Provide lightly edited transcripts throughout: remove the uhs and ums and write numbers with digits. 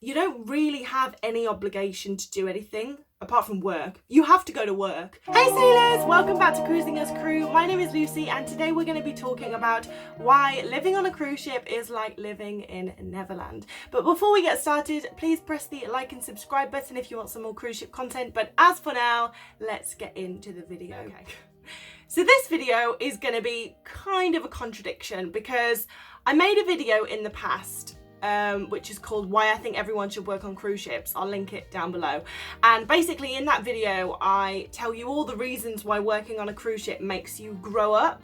you don't really have any obligation to do anything apart from work. You have to go to work. Hey sailors, welcome back to Cruising as Crew. My name is Lucy and today we're going to be talking about why living on a cruise ship is like living in Neverland. But before we get started, please press the like and subscribe button if you want some more cruise ship content. But as for now, let's get into the video. Okay. So this video is going to be kind of a contradiction because I made a video in the past which is called Why I Think Everyone Should Work on Cruise Ships. I'll link it down below. And basically in that video, I tell you all the reasons why working on a cruise ship makes you grow up.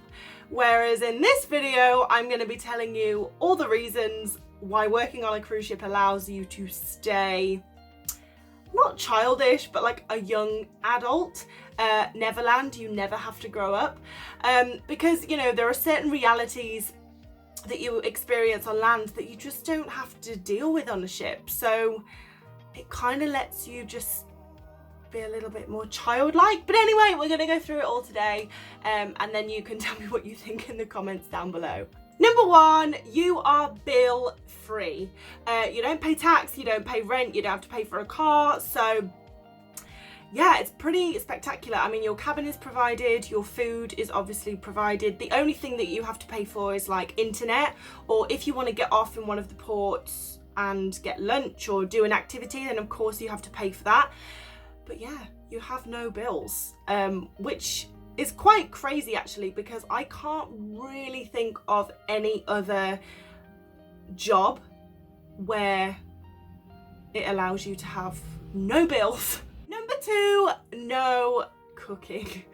Whereas in this video, I'm going to be telling you all the reasons why working on a cruise ship allows you to stay not childish, but like a young adult. Neverland, you never have to grow up. Because, you know, there are certain realities that you experience on land that you just don't have to deal with on a ship. So it kind of lets you just be a little bit more childlike. But anyway, we're going to go through it all today. And then you can tell me what you think in the comments down below. Number one, you are bill free. You don't pay tax, you don't pay rent, you don't have to pay for a car. So yeah, it's pretty spectacular. I mean, your cabin is provided, your food is obviously provided. The only thing that you have to pay for is like internet, or if you want to get off in one of the ports and get lunch or do an activity, then of course you have to pay for that. But yeah, you have no bills, which is quite crazy actually, because I can't really think of any other job where it allows you to have no bills. Number two, no cooking.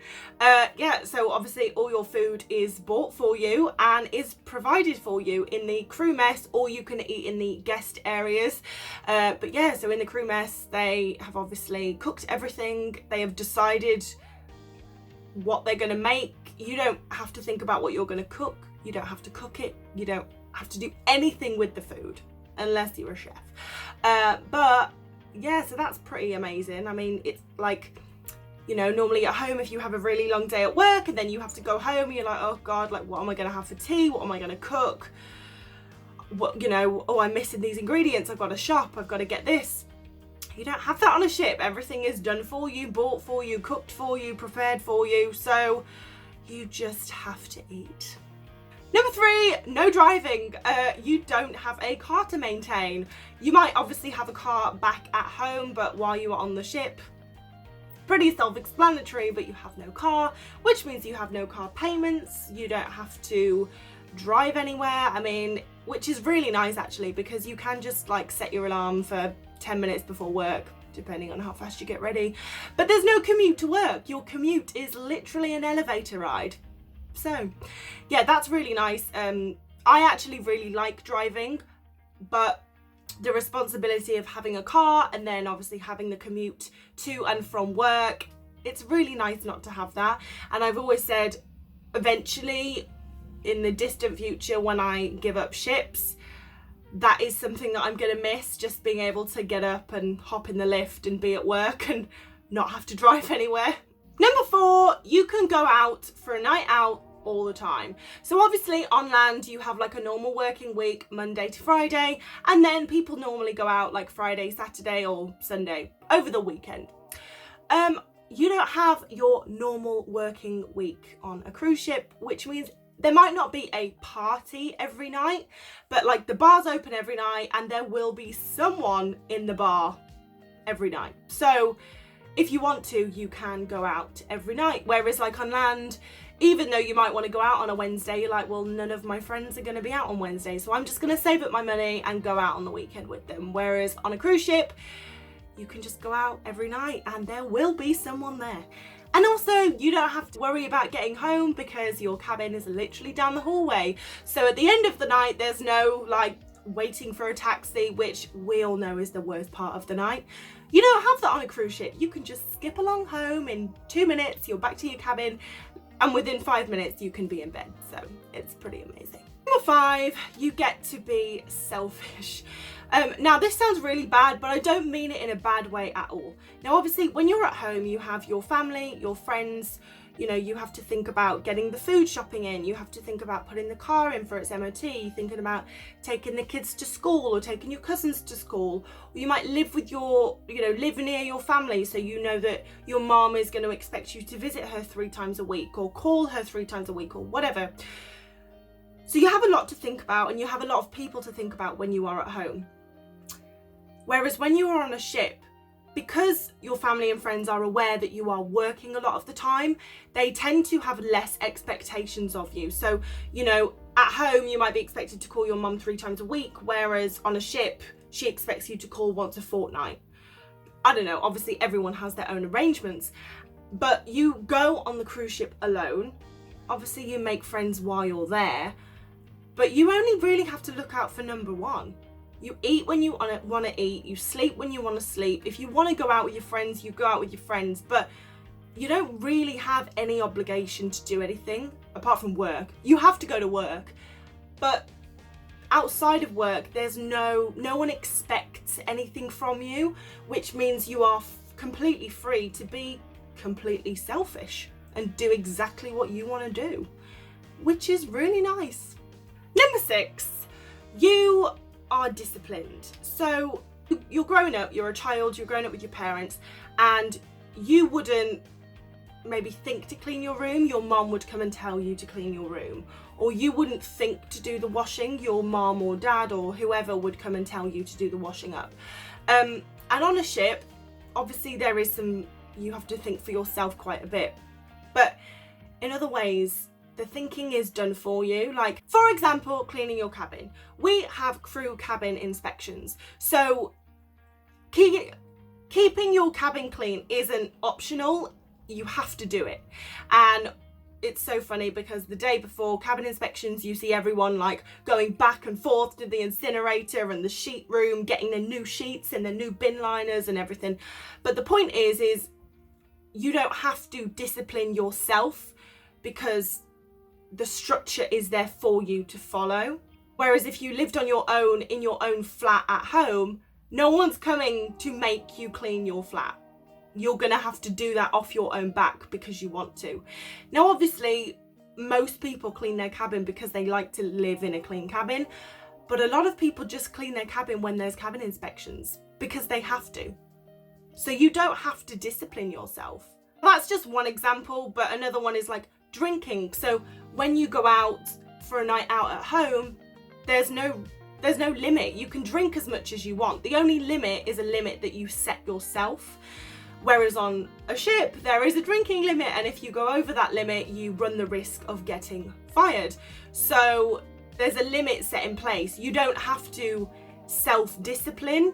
Yeah, so obviously all your food is bought for you and is provided for you in the crew mess, or you can eat in the guest areas. But yeah, so in the crew mess, they have obviously cooked everything. They have decided what they're going to make. You don't have to think about what you're going to cook. You don't have to cook it. You don't have to do anything with the food unless you're a chef. But yeah, so that's pretty amazing. I mean, it's like, you know, normally at home, if you have a really long day at work and then you have to go home and you're like, oh God, like what am I going to have for tea? What am I going to cook? What, you know, oh, I'm missing these ingredients. I've got to shop. I've got to get this. You don't have that on a ship. Everything is done for you, bought for you, cooked for you, prepared for you. So you just have to eat. Number three, no driving. You don't have a car to maintain. You might obviously have a car back at home, but while you are on the ship, pretty self-explanatory, but you have no car, which means you have no car payments. You don't have to drive anywhere. I mean, which is really nice actually, because you can just like set your alarm for 10 minutes before work, depending on how fast you get ready. But there's no commute to work. Your commute is literally an elevator ride. So yeah, that's really nice. I actually really like driving, but the responsibility of having a car and then obviously having the commute to and from work, it's really nice not to have that. And I've always said eventually in the distant future, when I give up ships, that is something that I'm going to miss, just being able to get up and hop in the lift and be at work and not have to drive anywhere. Number four, you can go out for a night out all the time. So obviously on land you have like a normal working week, Monday to Friday, and then people normally go out like Friday, Saturday or Sunday over the weekend. You don't have your normal working week on a cruise ship, which means there might not be a party every night, but like the bar's open every night and there will be someone in the bar every night. So if you want to, you can go out every night. Whereas like on land, even though you might want to go out on a Wednesday, you're like, well, none of my friends are going to be out on Wednesday, so I'm just going to save up my money and go out on the weekend with them. Whereas on a cruise ship, you can just go out every night and there will be someone there. And also, you don't have to worry about getting home because your cabin is literally down the hallway. So at the end of the night, there's no like waiting for a taxi, which we all know is the worst part of the night. You don't have that on a cruise ship. You can just skip along home. In 2 minutes, you're back to your cabin, and within 5 minutes, you can be in bed. So it's pretty amazing. Number five, you get to be selfish. Now this sounds really bad, but I don't mean it in a bad way at all. Now obviously when you're at home, you have your family, your friends, You know, you have to think about getting the food shopping in, you have to think about putting the car in for its MOT, thinking about taking the kids to school or taking your cousins to school. Or you might live with live near your family, so you know that your mom is going to expect you to visit her 3 times a week or call her 3 times a week or whatever. So you have a lot to think about, and you have a lot of people to think about when you are at home. Whereas when you are on a ship, because your family and friends are aware that you are working a lot of the time, they tend to have less expectations of you. So, you know, at home, you might be expected to call your mum 3 times a week, whereas on a ship, she expects you to call once a fortnight. I don't know, obviously everyone has their own arrangements, but you go on the cruise ship alone. Obviously you make friends while you're there, but you only really have to look out for number 1. You eat when you want to eat, you sleep when you want to sleep. If you want to go out with your friends, you go out with your friends, but you don't really have any obligation to do anything apart from work. You have to go to work, but outside of work, there's no one expects anything from you, which means you are completely free to be completely selfish and do exactly what you want to do, which is really nice. Number 6, you are disciplined. So you're growing up, you're a child, you're growing up with your parents, and you wouldn't maybe think to clean your room. Your mom would come and tell you to clean your room, or you wouldn't think to do the washing. Your mom or dad or whoever would come and tell you to do the washing up. And on a ship, obviously you have to think for yourself quite a bit, but in other ways the thinking is done for you. Like, for example, cleaning your cabin. We have crew cabin inspections. So keeping your cabin clean isn't optional. You have to do it. And it's so funny because the day before cabin inspections, you see everyone like going back and forth to the incinerator and the sheet room, getting their new sheets and their new bin liners and everything. But the point is you don't have to discipline yourself because the structure is there for you to follow. Whereas if you lived on your own in your own flat at home, no one's coming to make you clean your flat. You're gonna have to do that off your own back because you want to. Now, obviously, most people clean their cabin because they like to live in a clean cabin, but a lot of people just clean their cabin when there's cabin inspections because they have to. So you don't have to discipline yourself. That's just one example, but another one is like drinking. So when you go out for a night out at home, there's no limit. You can drink as much as you want. The only limit is a limit that you set yourself. Whereas on a ship, there is a drinking limit, and if you go over that limit, you run the risk of getting fired. So there's a limit set in place. You don't have to self-discipline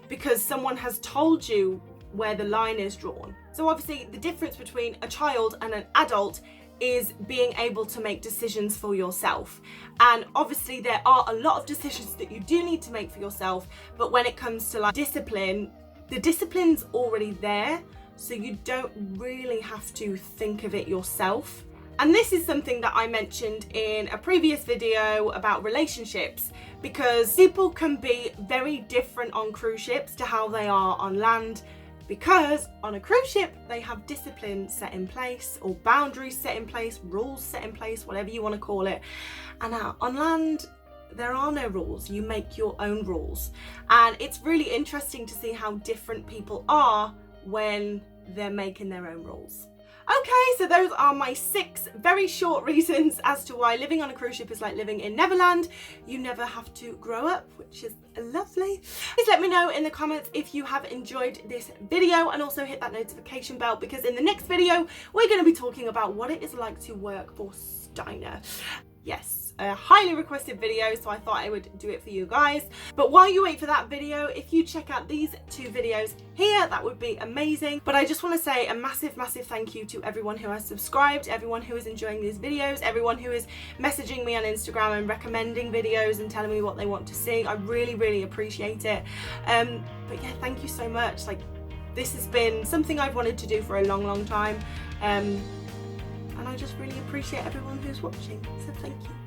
because someone has told you where the line is drawn. So obviously the difference between a child and an adult is being able to make decisions for yourself. And obviously there are a lot of decisions that you do need to make for yourself, but when it comes to like discipline, the discipline's already there, so you don't really have to think of it yourself. And this is something that I mentioned in a previous video about relationships, because people can be very different on cruise ships to how they are on land, because on a cruise ship they have discipline set in place, or boundaries set in place, rules set in place, whatever you want to call it. And on land there are no rules. You make your own rules, and it's really interesting to see how different people are when they're making their own rules. Okay, so those are my 6 very short reasons as to why living on a cruise ship is like living in Neverland. You never have to grow up, which is lovely. Please let me know in the comments if you have enjoyed this video, and also hit that notification bell, because in the next video we're going to be talking about what it is like to work for Steiner. Yes, a highly requested video, so I thought I would do it for you guys. But while you wait for that video, if you check out these 2 videos here, that would be amazing. But I just want to say a massive thank you to everyone who has subscribed, everyone who is enjoying these videos, everyone who is messaging me on Instagram and recommending videos and telling me what they want to see. I really appreciate it. But yeah, thank you so much. Like, this has been something I've wanted to do for a long time. And I just really appreciate everyone who's watching, so thank you.